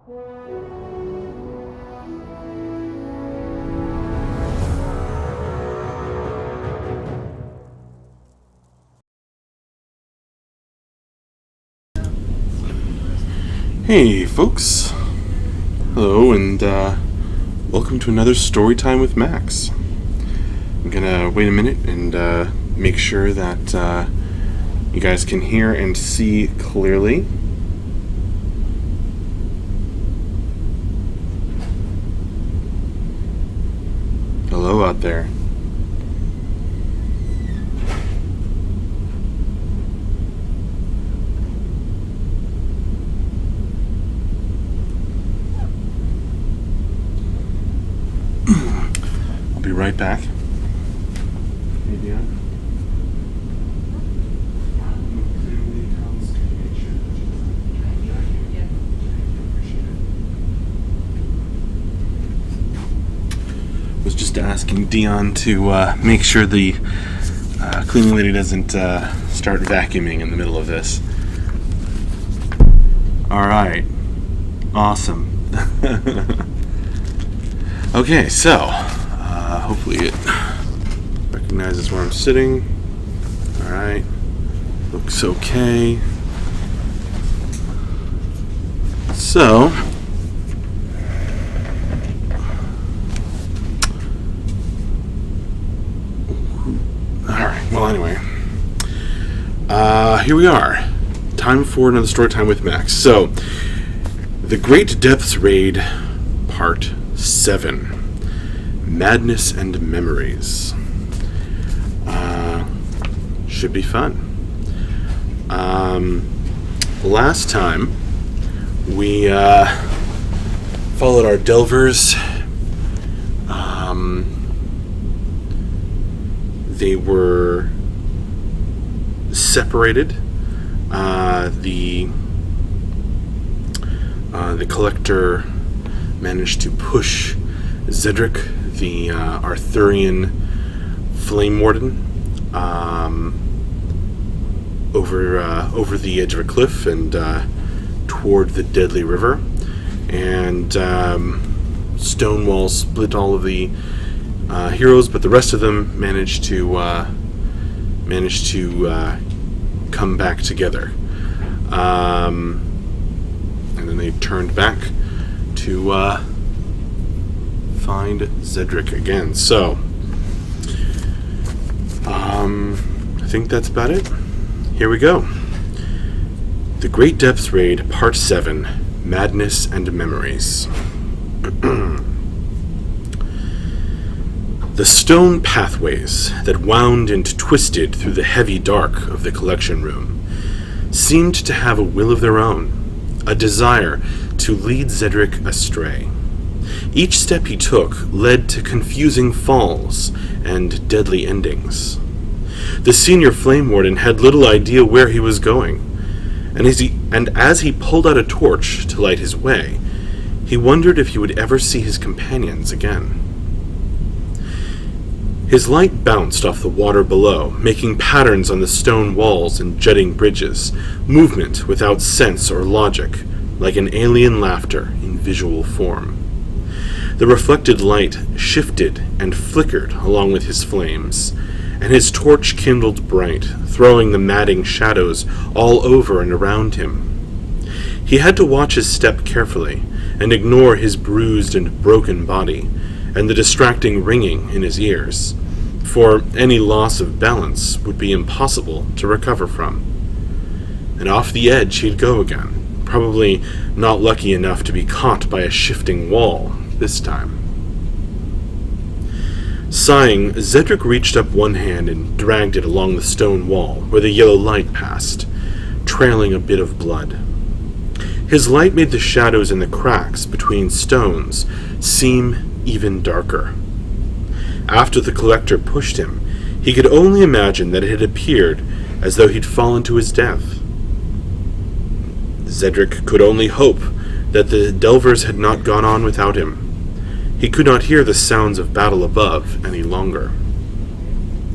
Hey folks, hello and welcome to another Storytime with Max. I'm gonna wait a minute and make sure that you guys can hear and see clearly. Hello out there. Be right back. Hey, Dion. Was just asking Dion to make sure the cleaning lady doesn't start vacuuming in the middle of this. All right, awesome. Okay, so hopefully it recognizes where I'm sitting. All right, looks okay. So, all right. Well, anyway, here we are. Time for another story time with Max. So, The Great Depths Raid, Part 7. Madness and Memories. Should be fun. Last time we followed our delvers. They were separated. The collector managed to push Zedric, the Arthurian flame warden, over the edge of a cliff and toward the deadly river, and stone walls split all of the heroes, but the rest of them managed to come back together, and then they turned back to find Zedric again. So, I think that's about it. Here we go. The Great Depths Raid, Part 7, Madness and Memories. The stone pathways that wound and twisted through the heavy dark of the collection room seemed to have a will of their own, a desire to lead Zedric astray. Each step he took led to confusing falls and deadly endings. The senior flame warden had little idea where he was going, and as he pulled out a torch to light his way, he wondered if he would ever see his companions again. His light bounced off the water below, making patterns on the stone walls and jutting bridges, movement without sense or logic, like an alien laughter in visual form. The reflected light shifted and flickered along with his flames, and his torch kindled bright, throwing the madding shadows all over and around him. He had to watch his step carefully and ignore his bruised and broken body and the distracting ringing in his ears, for any loss of balance would be impossible to recover from. And off the edge he'd go again, probably not lucky enough to be caught by a shifting wall this time. Sighing, Zedric reached up one hand and dragged it along the stone wall where the yellow light passed, trailing a bit of blood. His light made the shadows in the cracks between stones seem even darker. After the collector pushed him, he could only imagine that it had appeared as though he'd fallen to his death. Zedric could only hope that the delvers had not gone on without him. He could not hear the sounds of battle above any longer.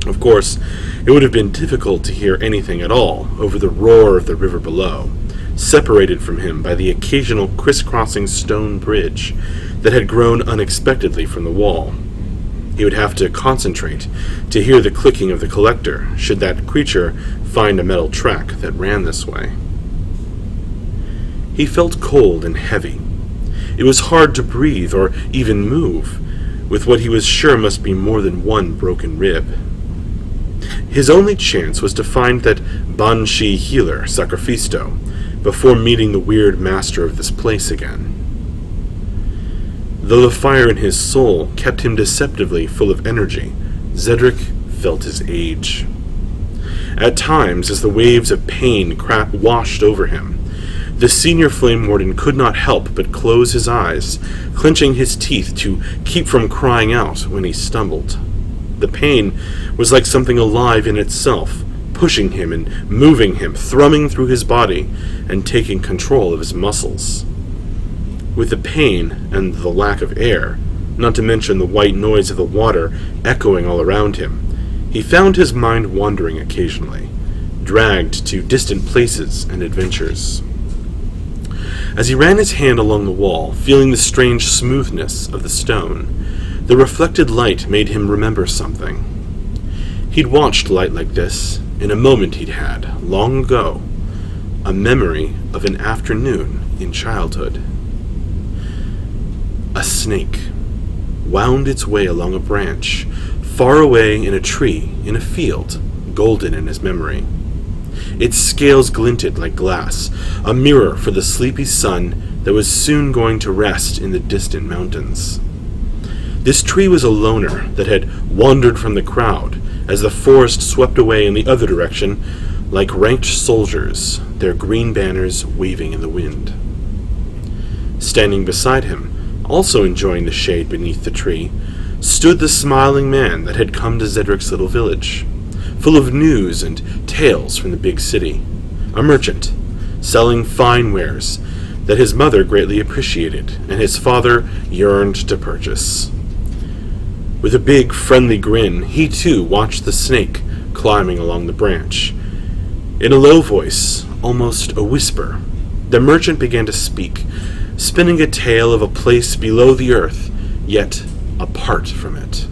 Of course, it would have been difficult to hear anything at all over the roar of the river below, separated from him by the occasional crisscrossing stone bridge that had grown unexpectedly from the wall. He would have to concentrate to hear the clicking of the collector should that creature find a metal track that ran this way. He felt cold and heavy. It was hard to breathe or even move, with what he was sure must be more than one broken rib. His only chance was to find that Banshee healer, Sacrifisto, before meeting the weird master of this place again. Though the fire in his soul kept him deceptively full of energy, Zedric felt his age. At times, as the waves of pain washed over him, the senior flame warden could not help but close his eyes, clenching his teeth to keep from crying out when he stumbled. The pain was like something alive in itself, pushing him and moving him, thrumming through his body and taking control of his muscles. With the pain and the lack of air, not to mention the white noise of the water echoing all around him, he found his mind wandering occasionally, dragged to distant places and adventures. As he ran his hand along the wall, feeling the strange smoothness of the stone, the reflected light made him remember something. He'd watched light like this in a moment he'd had, long ago, a memory of an afternoon in childhood. A snake wound its way along a branch, far away in a tree in a field, golden in his memory. Its scales glinted like glass, a mirror for the sleepy sun that was soon going to rest in the distant mountains. This tree was a loner that had wandered from the crowd as the forest swept away in the other direction like ranked soldiers, their green banners waving in the wind. Standing beside him, also enjoying the shade beneath the tree, stood the smiling man that had come to Zedric's little village, full of news and tales from the big city, a merchant, selling fine wares that his mother greatly appreciated and his father yearned to purchase. With a big, friendly grin, he too watched the snake climbing along the branch. In a low voice, almost a whisper, the merchant began to speak, spinning a tale of a place below the earth, yet apart from it.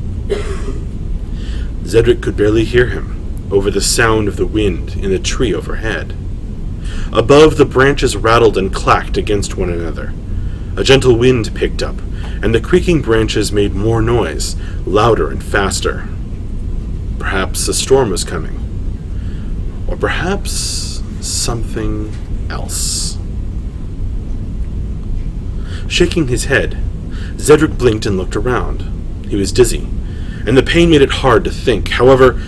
Zedric could barely hear him, over the sound of the wind in the tree overhead. Above, the branches rattled and clacked against one another. A gentle wind picked up, and the creaking branches made more noise, louder and faster. Perhaps a storm was coming. Or perhaps something else. Shaking his head, Zedric blinked and looked around. He was dizzy, and the pain made it hard to think. However,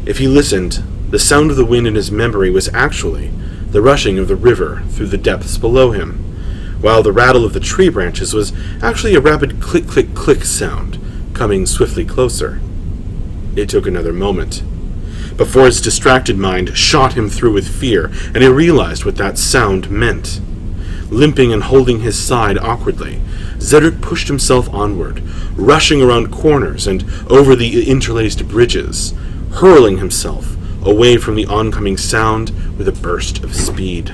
if he listened, the sound of the wind in his memory was actually the rushing of the river through the depths below him, while the rattle of the tree branches was actually a rapid click-click-click sound, coming swiftly closer. It took another moment before his distracted mind shot him through with fear, and he realized what that sound meant. Limping and holding his side awkwardly, Zedric pushed himself onward, rushing around corners and over the interlaced bridges, hurling himself away from the oncoming sound with a burst of speed.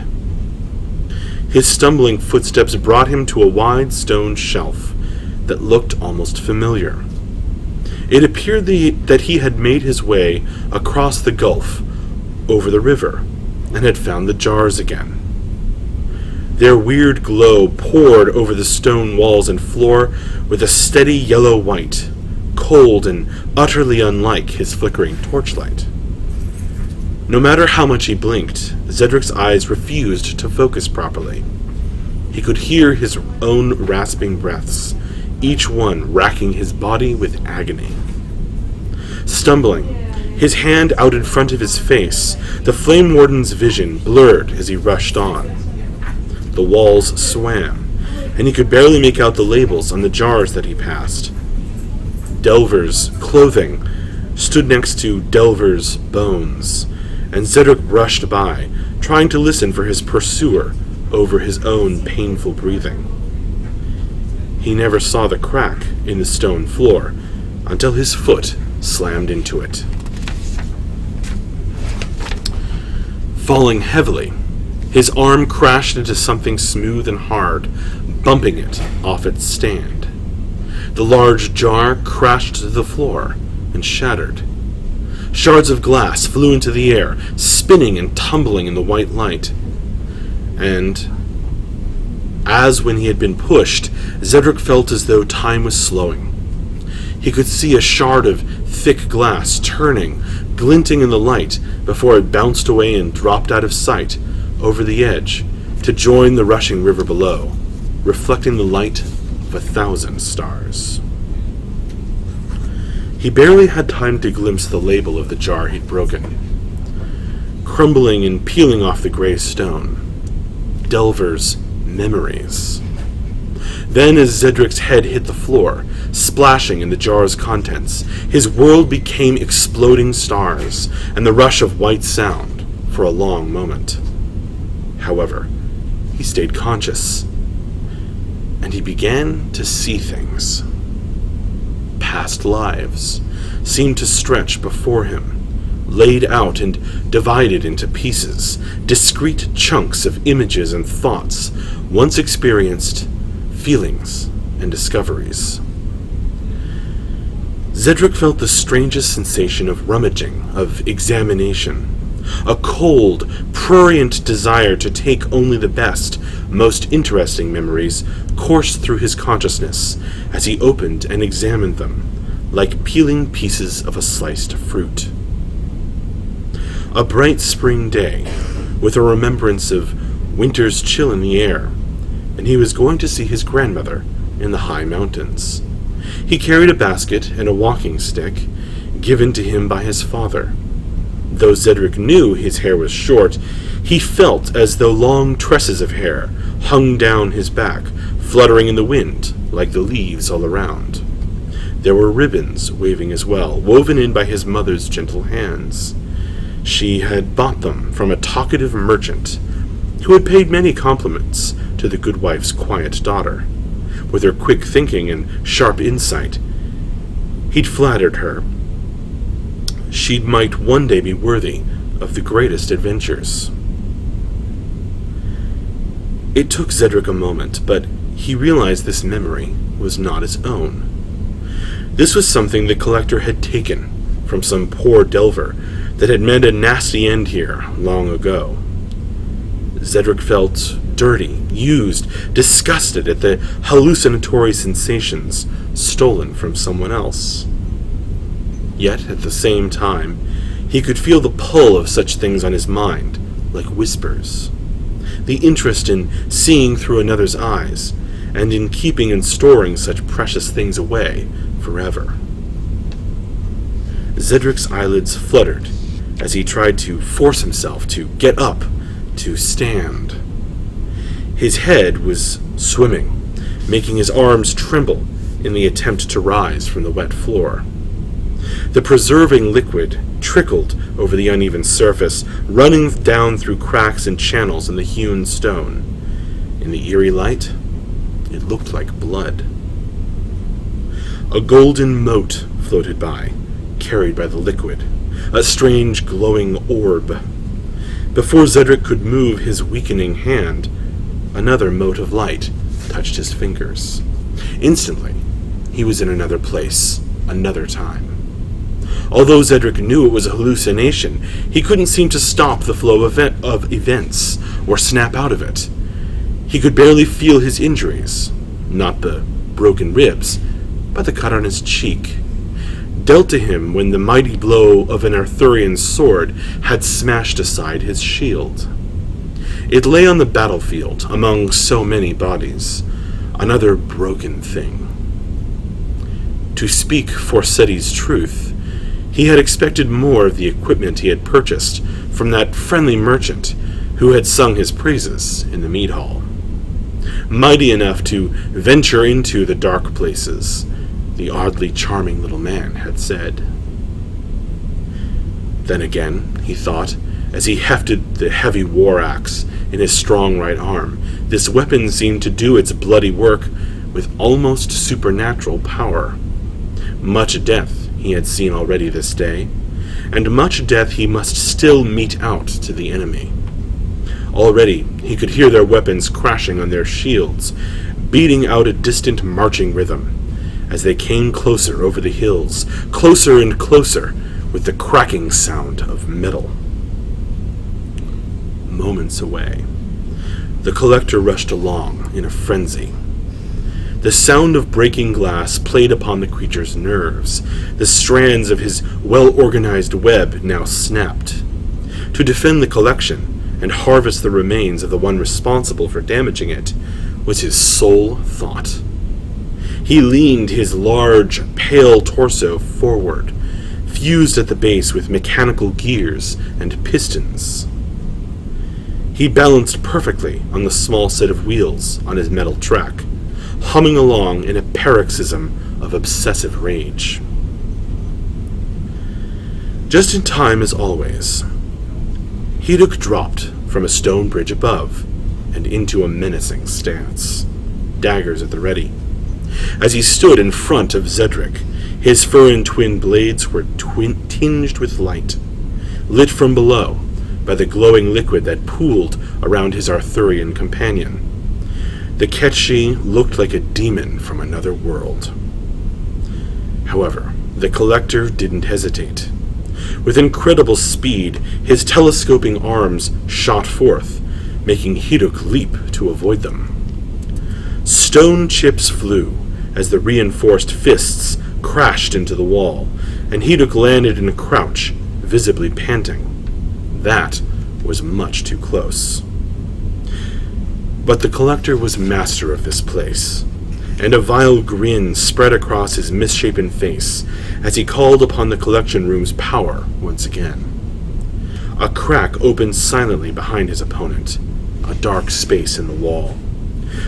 His stumbling footsteps brought him to a wide stone shelf that looked almost familiar. It appeared that he had made his way across the gulf, over the river, and had found the jars again. Their weird glow poured over the stone walls and floor with a steady yellow white, cold and utterly unlike his flickering torchlight. No matter how much he blinked, Zedric's eyes refused to focus properly. He could hear his own rasping breaths, each one racking his body with agony. Stumbling, his hand out in front of his face, the Flame Warden's vision blurred as he rushed on. The walls swam, and he could barely make out the labels on the jars that he passed. Delver's clothing stood next to Delver's bones, and Zedric brushed by, trying to listen for his pursuer over his own painful breathing. He never saw the crack in the stone floor until his foot slammed into it. Falling heavily, His arm crashed into something smooth and hard, bumping it off its stand. The large jar crashed to the floor and shattered. Shards of glass flew into the air, spinning and tumbling in the white light. And, as when he had been pushed, Zedric felt as though time was slowing. He could see a shard of thick glass turning, glinting in the light, before it bounced away and dropped out of sight over the edge to join the rushing river below, reflecting the light of 1,000 stars. He barely had time to glimpse the label of the jar he'd broken. Crumbling and peeling off the gray stone. Delver's memories. Then, as Zedric's head hit the floor, splashing in the jar's contents, his world became exploding stars and the rush of white sound for a long moment. However, he stayed conscious, and he began to see things. Past lives seemed to stretch before him, laid out and divided into pieces, discrete chunks of images and thoughts, once experienced, feelings and discoveries. Zedric felt the strangest sensation of rummaging, of examination, a cold, prurient desire to take only the best, most interesting memories coursed through his consciousness as he opened and examined them, like peeling pieces of a sliced fruit. A bright spring day, with a remembrance of winter's chill in the air, and he was going to see his grandmother in the high mountains. He carried a basket and a walking stick, given to him by his father. Though Zedric knew his hair was short, he felt as though long tresses of hair hung down his back, fluttering in the wind like the leaves all around. There were ribbons waving as well, woven in by his mother's gentle hands. She had bought them from a talkative merchant who had paid many compliments to the good wife's quiet daughter. With her quick thinking and sharp insight, he'd flattered her. She might one day be worthy of the greatest adventures. It took Zedric a moment, but he realized this memory was not his own. This was something the collector had taken from some poor delver that had met a nasty end here long ago. Zedric felt dirty, used, disgusted at the hallucinatory sensations stolen from someone else. Yet, at the same time, he could feel the pull of such things on his mind, like whispers. The interest in seeing through another's eyes, and in keeping and storing such precious things away forever. Zedric's eyelids fluttered as he tried to force himself to get up, to stand. His head was swimming, making his arms tremble in the attempt to rise from the wet floor. The preserving liquid trickled over the uneven surface, running down through cracks and channels in the hewn stone. In the eerie light, it looked like blood. A golden mote floated by, carried by the liquid, a strange glowing orb. Before Zedric could move his weakening hand, another mote of light touched his fingers. Instantly, he was in another place, another time. Although Zedric knew it was a hallucination, he couldn't seem to stop the flow of events, or snap out of it. He could barely feel his injuries, not the broken ribs, but the cut on his cheek, dealt to him when the mighty blow of an Arthurian sword had smashed aside his shield. It lay on the battlefield among so many bodies, another broken thing. To speak Forseti's truth, he had expected more of the equipment he had purchased from that friendly merchant who had sung his praises in the mead hall. Mighty enough to venture into the dark places, the oddly charming little man had said. Then again, he thought, as he hefted the heavy war axe in his strong right arm, this weapon seemed to do its bloody work with almost supernatural power. Much death he had seen already this day, and much death he must still mete out to the enemy. Already, he could hear their weapons crashing on their shields, beating out a distant marching rhythm, as they came closer over the hills, closer and closer, with the cracking sound of metal. Moments away, the collector rushed along in a frenzy. The sound of breaking glass played upon the creature's nerves. The strands of his well-organized web now snapped. To defend the collection and harvest the remains of the one responsible for damaging it was his sole thought. He leaned his large, pale torso forward, fused at the base with mechanical gears and pistons. He balanced perfectly on the small set of wheels on his metal track, humming along in a paroxysm of obsessive rage. Just in time as always, Hiduk dropped from a stone bridge above and into a menacing stance, daggers at the ready. As he stood in front of Zedric, his Furin twin blades were tinged with light, lit from below by the glowing liquid that pooled around his Arthurian companion. The Ketchi looked like a demon from another world. However, the collector didn't hesitate. With incredible speed, his telescoping arms shot forth, making Hiduk leap to avoid them. Stone chips flew as the reinforced fists crashed into the wall, and Hiduk landed in a crouch, visibly panting. That was much too close. But the collector was master of this place, and a vile grin spread across his misshapen face as he called upon the collection room's power once again. A crack opened silently behind his opponent, a dark space in the wall.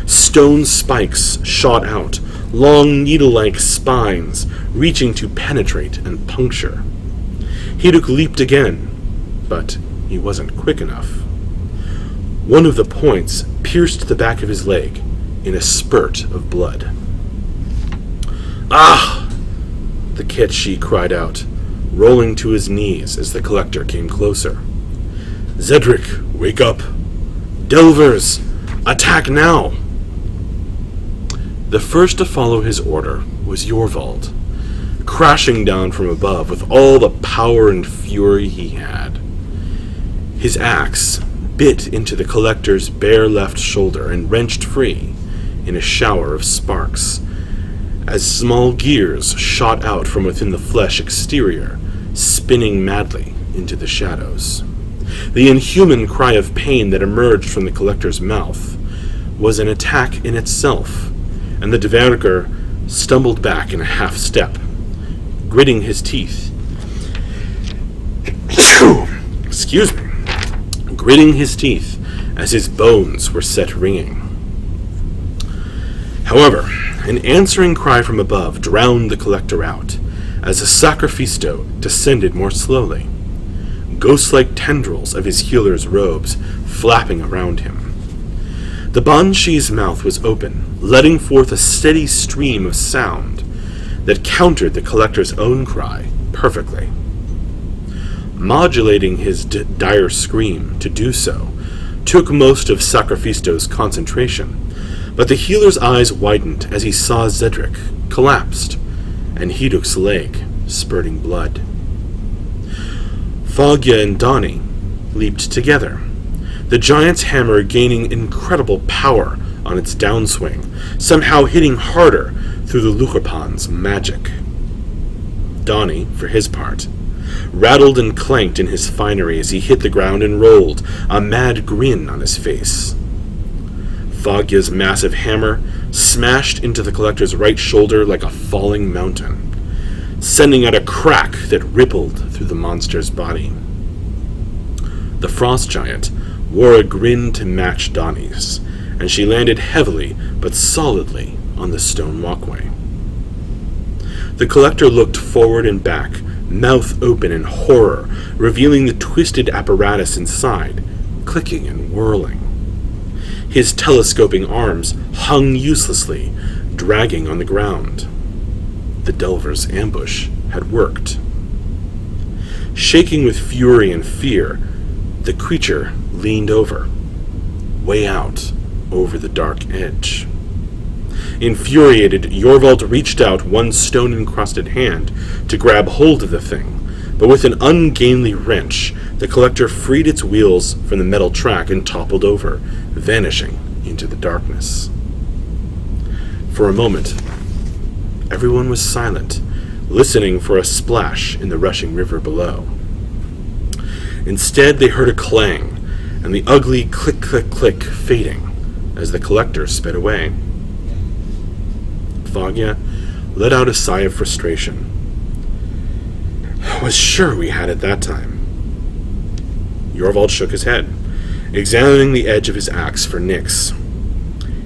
Stone spikes shot out, long needle-like spines reaching to penetrate and puncture. Hiduk leaped again, but he wasn't quick enough. One of the points pierced the back of his leg in a spurt of blood. "Ah!" the Ketchi cried out, rolling to his knees as the collector came closer. "Zedric, wake up! Delvers, attack now!" The first to follow his order was Jorvald, crashing down from above with all the power and fury he had. His axe bit into the collector's bare left shoulder and wrenched free in a shower of sparks, as small gears shot out from within the flesh exterior, spinning madly into the shadows. The inhuman cry of pain that emerged from the collector's mouth was an attack in itself, and the Dvergr stumbled back in a half-step, gritting his teeth. Excuse me. Gritting his teeth as his bones were set ringing. However, an answering cry from above drowned the collector out, as the Sacrifisto descended more slowly, ghost-like tendrils of his healer's robes flapping around him. The Banshee's mouth was open, letting forth a steady stream of sound that countered the collector's own cry perfectly. Modulating his dire scream to do so took most of Sacrifisto's concentration, but the healer's eyes widened as he saw Zedric collapsed and Hiduk's leg spurting blood. Fogya and Donnie leaped together, the giant's hammer gaining incredible power on its downswing, somehow hitting harder through the Lucherpan's magic. Donnie, for his part, rattled and clanked in his finery as he hit the ground and rolled, a mad grin on his face. Fogya's massive hammer smashed into the collector's right shoulder like a falling mountain, sending out a crack that rippled through the monster's body. The frost giant wore a grin to match Donnie's, and she landed heavily but solidly on the stone walkway. The collector looked forward and back, mouth open in horror, revealing the twisted apparatus inside, clicking and whirling. His telescoping arms hung uselessly, dragging on the ground. The Delver's ambush had worked. Shaking with fury and fear, the creature leaned over, way out over the dark edge. Infuriated, Yorvald reached out one stone-encrusted hand to grab hold of the thing, but with an ungainly wrench, the collector freed its wheels from the metal track and toppled over, vanishing into the darkness. For a moment, everyone was silent, listening for a splash in the rushing river below. Instead, they heard a clang, and the ugly click-click-click fading as the collector sped away. Fogya let out a sigh of frustration. I was sure we had it that time. Yorvald shook his head, examining the edge of his axe for nicks.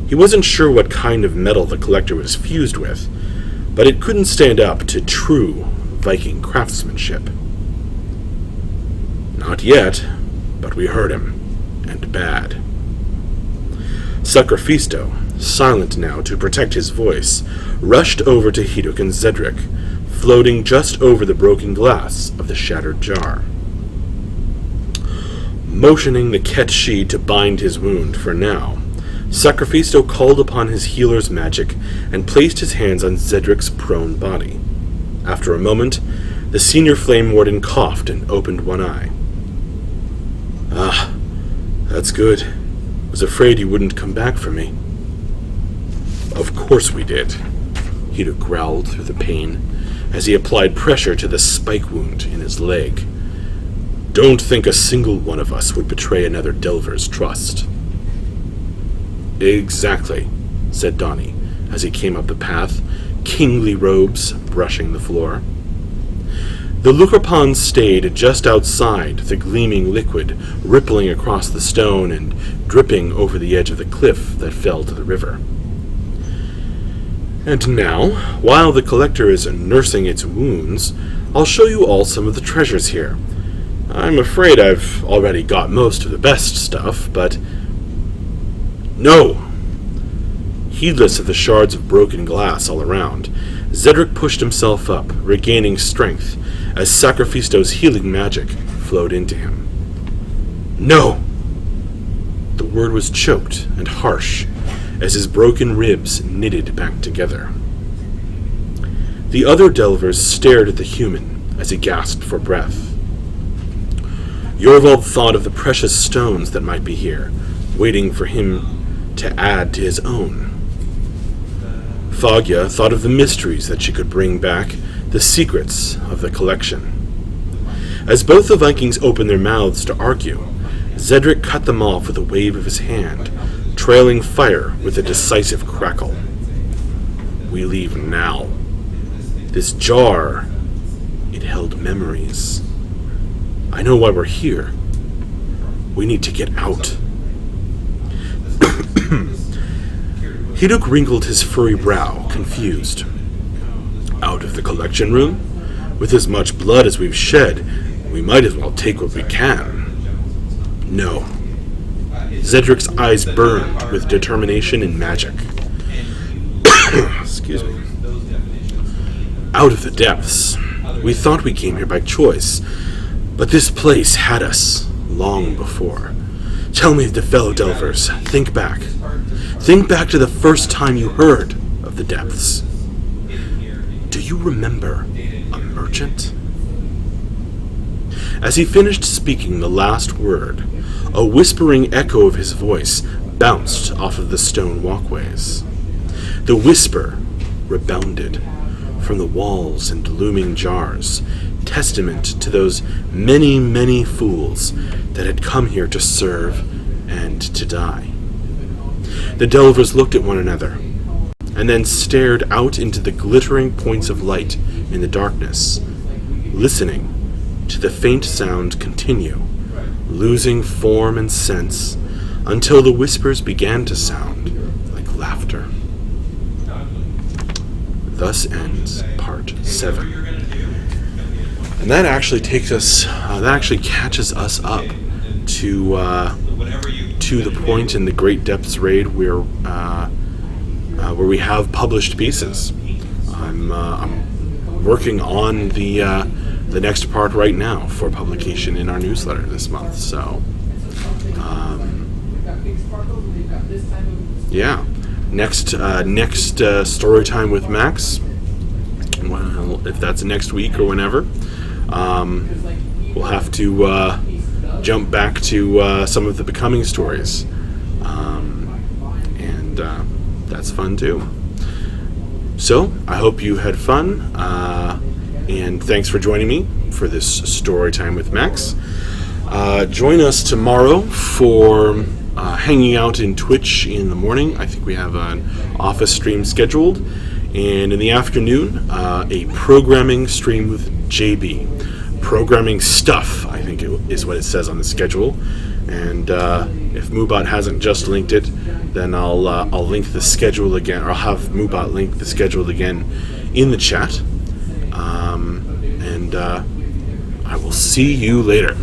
He wasn't sure what kind of metal the collector was fused with, but it couldn't stand up to true Viking craftsmanship. Not yet, but we heard him, and bad. Sacrifisto, silent now to protect his voice, rushed over to Hiduk and Zedric, floating just over the broken glass of the shattered jar. Motioning the Ketshi to bind his wound for now, Sacrifisto called upon his healer's magic and placed his hands on Zedric's prone body. After a moment, the senior flame warden coughed and opened one eye. Ah, that's good. Was afraid you wouldn't come back for me. Of course we did, Hiduk growled through the pain as he applied pressure to the spike wound in his leg. Don't think a single one of us would betray another Delver's trust. Exactly, said Donnie as he came up the path, kingly robes brushing the floor. The Lukrapan stayed just outside, the gleaming liquid rippling across the stone and dripping over the edge of the cliff that fell to the river. And now, while the collector is nursing its wounds, I'll show you all some of the treasures here. I'm afraid I've already got most of the best stuff, but... No! Heedless of the shards of broken glass all around, Zedric pushed himself up, regaining strength, as Sacrifisto's healing magic flowed into him. No! The word was choked and harsh, as his broken ribs knitted back together. The other Delvers stared at the human as he gasped for breath. Yorvald thought of the precious stones that might be here, waiting for him to add to his own. Fogya thought of the mysteries that she could bring back, the secrets of the collection. As both the Vikings opened their mouths to argue, Zedric cut them off with a wave of his hand, trailing fire with a decisive crackle. We leave now. This jar, it held memories. I know why we're here. We need to get out. Hiduk wrinkled his furry brow, confused. Out of the collection room? With as much blood as we've shed, we might as well take what we can. No. Zedric's eyes burned with determination and magic. Excuse me. Out of the depths. We thought we came here by choice, but this place had us long before. Tell me, the fellow Delvers, think back. Think back to the first time you heard of the depths. Do you remember a merchant? As he finished speaking the last word, a whispering echo of his voice bounced off of the stone walkways. The whisper rebounded from the walls and looming jars, testament to those many, many fools that had come here to serve and to die. The Delvers looked at one another, and then stared out into the glittering points of light in the darkness, listening to the faint sound continue, losing form and sense, until the whispers began to sound like laughter. Thus ends Part 7. And that actually takes us, that actually catches us up to the point in the Great Depths raid where we have published pieces. I'm working on the next part right now for publication in our newsletter this month. So Yeah. Next Storytime with Max. Well, if that's next week or whenever, we'll have to jump back to some of the Becoming stories, and that's fun too. So I hope you had fun, and thanks for joining me for this Storytime with Max. Join us tomorrow for hanging out in Twitch in the morning. I think we have an office stream scheduled, and in the afternoon, a programming stream with JB. Programming stuff, I think is what it says on the schedule. And if Moobot hasn't just linked it, then I'll link the schedule again, or I'll have Moobot link the schedule again in the chat. And I will see you later.